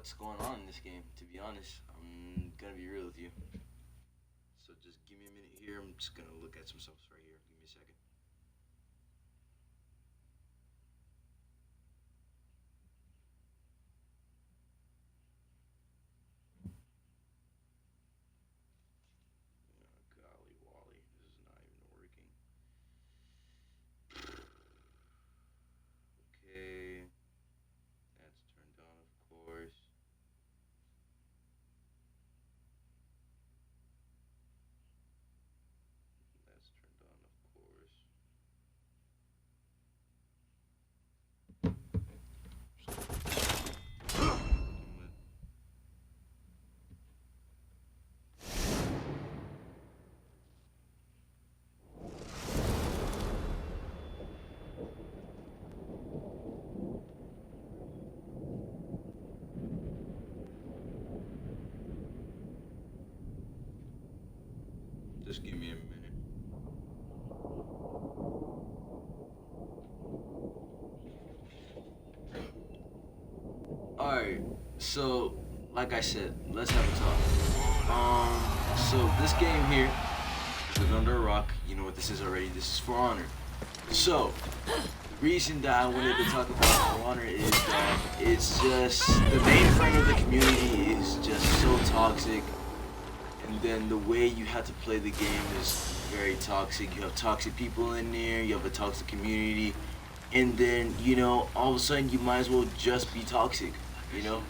what's going on in this game. To be honest, I'm gonna be real with you. So just give me a minute here. I'm just gonna look at some stuff right here. Give me a second. Golly Wally, this is not even working. Okay, that's turned on, of course. That's turned on, of course. Just give me a minute. Alright, so like I said, let's have a talk. So this game here, Live Under a Rock, you know what this is already. This is For Honor. So, the reason that I wanted to talk about For Honor is that it's just the mainframe of the community is just so toxic. And then the way you have to play the game is very toxic. You have toxic people in there, you have a toxic community, and then, you know, all of a sudden you might as well just be toxic, you know?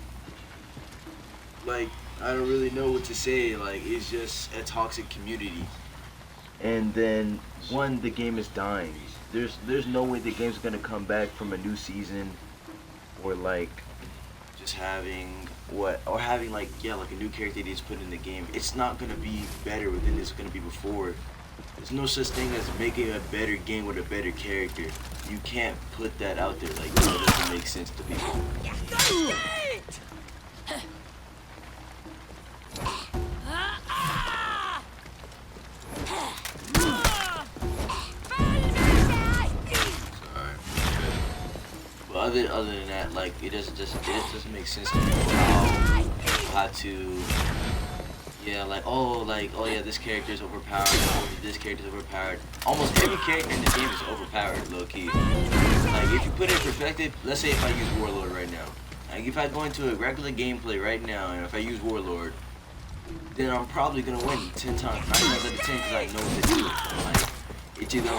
Like, I don't really know what to say, like, it's just a toxic community. And then, one, the game is dying. There's no way the game's gonna come back from a new season, or like, just having having like, yeah, like a new character they just put in the game. It's not gonna be better than it's gonna be before. There's no such thing as making a better game with a better character. You can't put that out there, like, that doesn't make sense to people. Other than that, like, it just doesn't make sense to me how to, yeah, like, oh yeah, this character is overpowered, oh, this character is overpowered. Almost every character in this game is overpowered, low key. Like, if you put it in perspective, let's say if I use Warlord right now, like, if I go into a regular gameplay right now and if I use Warlord, then I'm probably gonna win 10 times, 9 times out of 10, because I know what to do. Like, it's either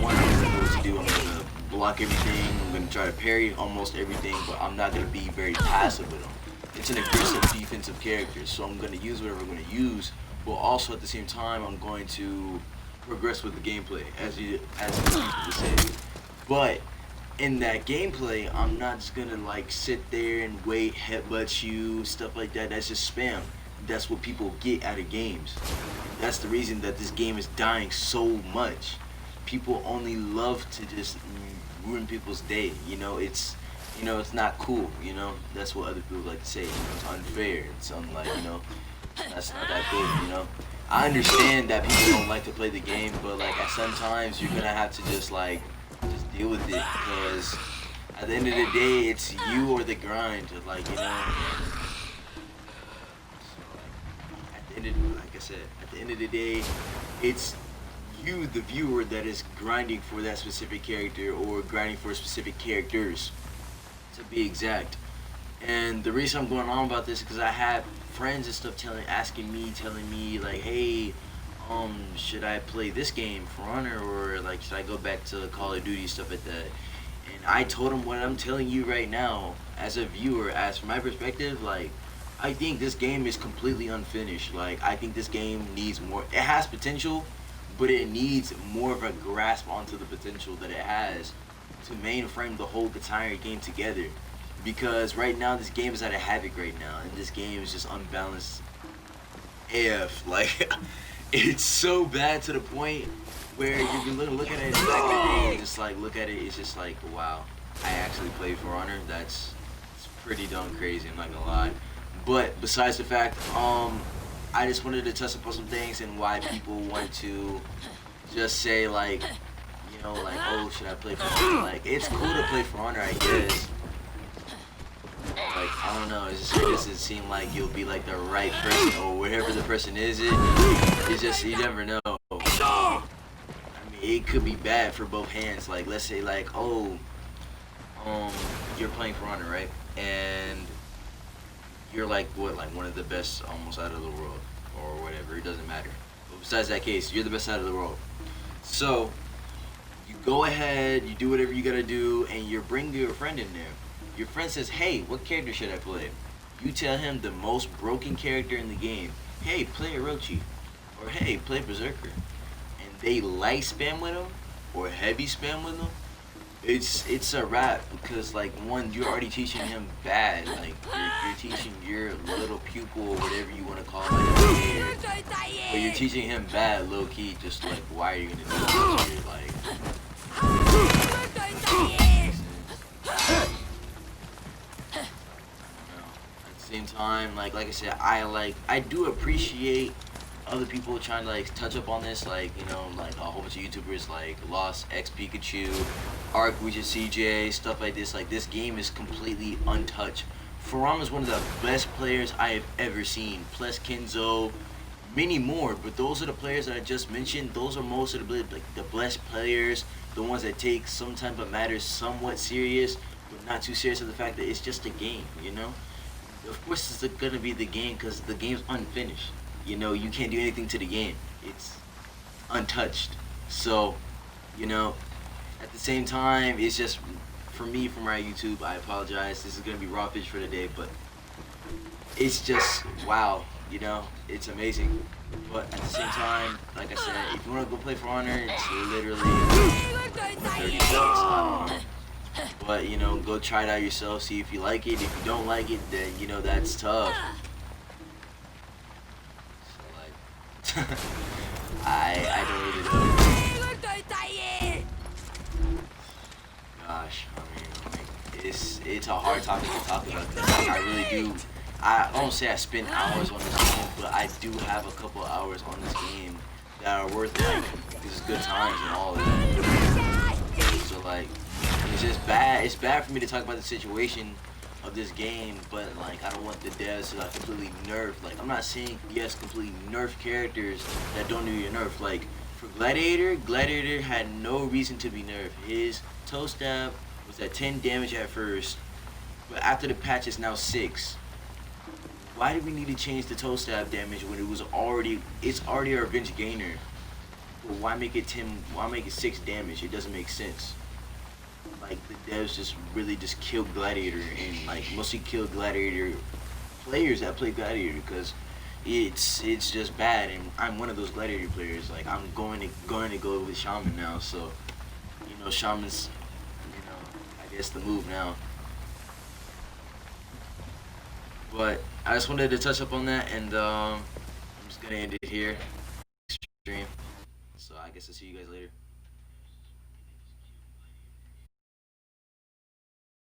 one, I'm gonna know what to do. I'm gonna block everything. I'm gonna try to parry almost everything, but I'm not gonna be very passive with them. It's an aggressive defensive character, so I'm gonna use whatever I'm gonna use, but also at the same time, I'm going to progress with the gameplay, as people would say. But in that gameplay, I'm not just gonna like sit there and wait, headbutt you, stuff like that. That's just spam. That's what people get out of games. That's the reason that this game is dying so much. People only love to just ruin people's day. You know, it's not cool. You know, that's what other people like to say. You know, it's unfair. It's unlike, you know, that's not that good. You know, I understand that people don't like to play the game, but like at sometimes you're gonna have to just deal with it, because at the end of the day, it's you or the grind. Like, you know. Like I said, at the end of the day, it's you, the viewer, that is grinding for that specific character or grinding for specific characters, to be exact. And the reason I'm going on about this is because I had friends and stuff telling me like, hey, should I play this game, For Honor, or like should I go back to Call of Duty, stuff like that. And I told them what I'm telling you right now, as a viewer, as from my perspective, like, I think this game is completely unfinished. Like, I think this game needs more. It has potential, but it needs more of a grasp onto the potential that it has to mainframe the whole entire game together. Because right now, this game is at a havoc right now, and this game is just unbalanced AF. Like, it's so bad to the point where you can look at it and just like look at it, it's just like, wow, I actually played For Honor. It's pretty dumb crazy, I'm not gonna lie. But besides the fact, I just wanted to touch upon some things and why people want to just say like, you know, like, oh, should I play For Honor? Like, it's cool to play For Honor, I guess. Like, I don't know. It doesn't seem like you'll be like the right person or whatever the person is. It's just you never know. I mean, it could be bad for both hands. Like let's say like you're playing For Honor, right? And you're like what, like one of the best almost out of the world or whatever. It doesn't matter. But besides that case, you're the best out of the world. So you go ahead, you do whatever you gotta do, and you're bringing your friend in there. Your friend says, "Hey, what character should I play?" You tell him the most broken character in the game. "Hey, play Orochi," or "Hey, play Berserker," and they light spam with him or heavy spam with him. It's a wrap because like one, you're already teaching him bad. Like you're teaching your little pupil or whatever you want to call it. But you're teaching him bad, low key. Just like why are you gonna do this? You're like. At the same time, like I said, I do appreciate other people trying to like touch up on this, like like a whole bunch of YouTubers like Lost X Pikachu, Arc Widget CJ, stuff like this. Like this game is completely untouched. Farama is one of the best players I have ever seen. Plus Kenzo, many more. But those are the players that I just mentioned. Those are most of the like the best players, the ones that take some type of matters somewhat serious, but not too serious of the fact that it's just a game. Of course, it's gonna be the game because the game's unfinished. You can't do anything to the game. It's untouched. So, at the same time, it's just, for me, from my YouTube, I apologize. This is going to be raw fish for the day, but it's just, wow, it's amazing. But at the same time, like I said, if you want to go play For Honor, it's literally 30 bucks, I don't know. But, go try it out yourself, see if you like it. If you don't like it, then, that's tough. I don't really know. Gosh, I mean, it's a hard topic to talk about. Like, I really do. I don't say I spend hours on this game, but I do have a couple hours on this game that are worth like these good times and all of that. So like, it's just bad. It's bad for me to talk about the situation of this game, but like I don't want the devs to like completely nerf. Like I'm not saying yes, completely nerf characters that don't do your nerf. Like for Gladiator had no reason to be nerfed. His toe stab was at 10 damage at first, but after the patch it's now 6. Why did we need to change the toe stab damage when it's already a revenge gainer? But why make it 10? Why make it 6 damage? It doesn't make sense. Like the devs just really just killed Gladiator and like mostly killed Gladiator players that play Gladiator because it's just bad, and I'm one of those Gladiator players. Like I'm going to go with Shaman now, so Shaman's I guess the move now. But I just wanted to touch up on that, and I'm just gonna end it here. Stream. So I guess I'll see you guys later.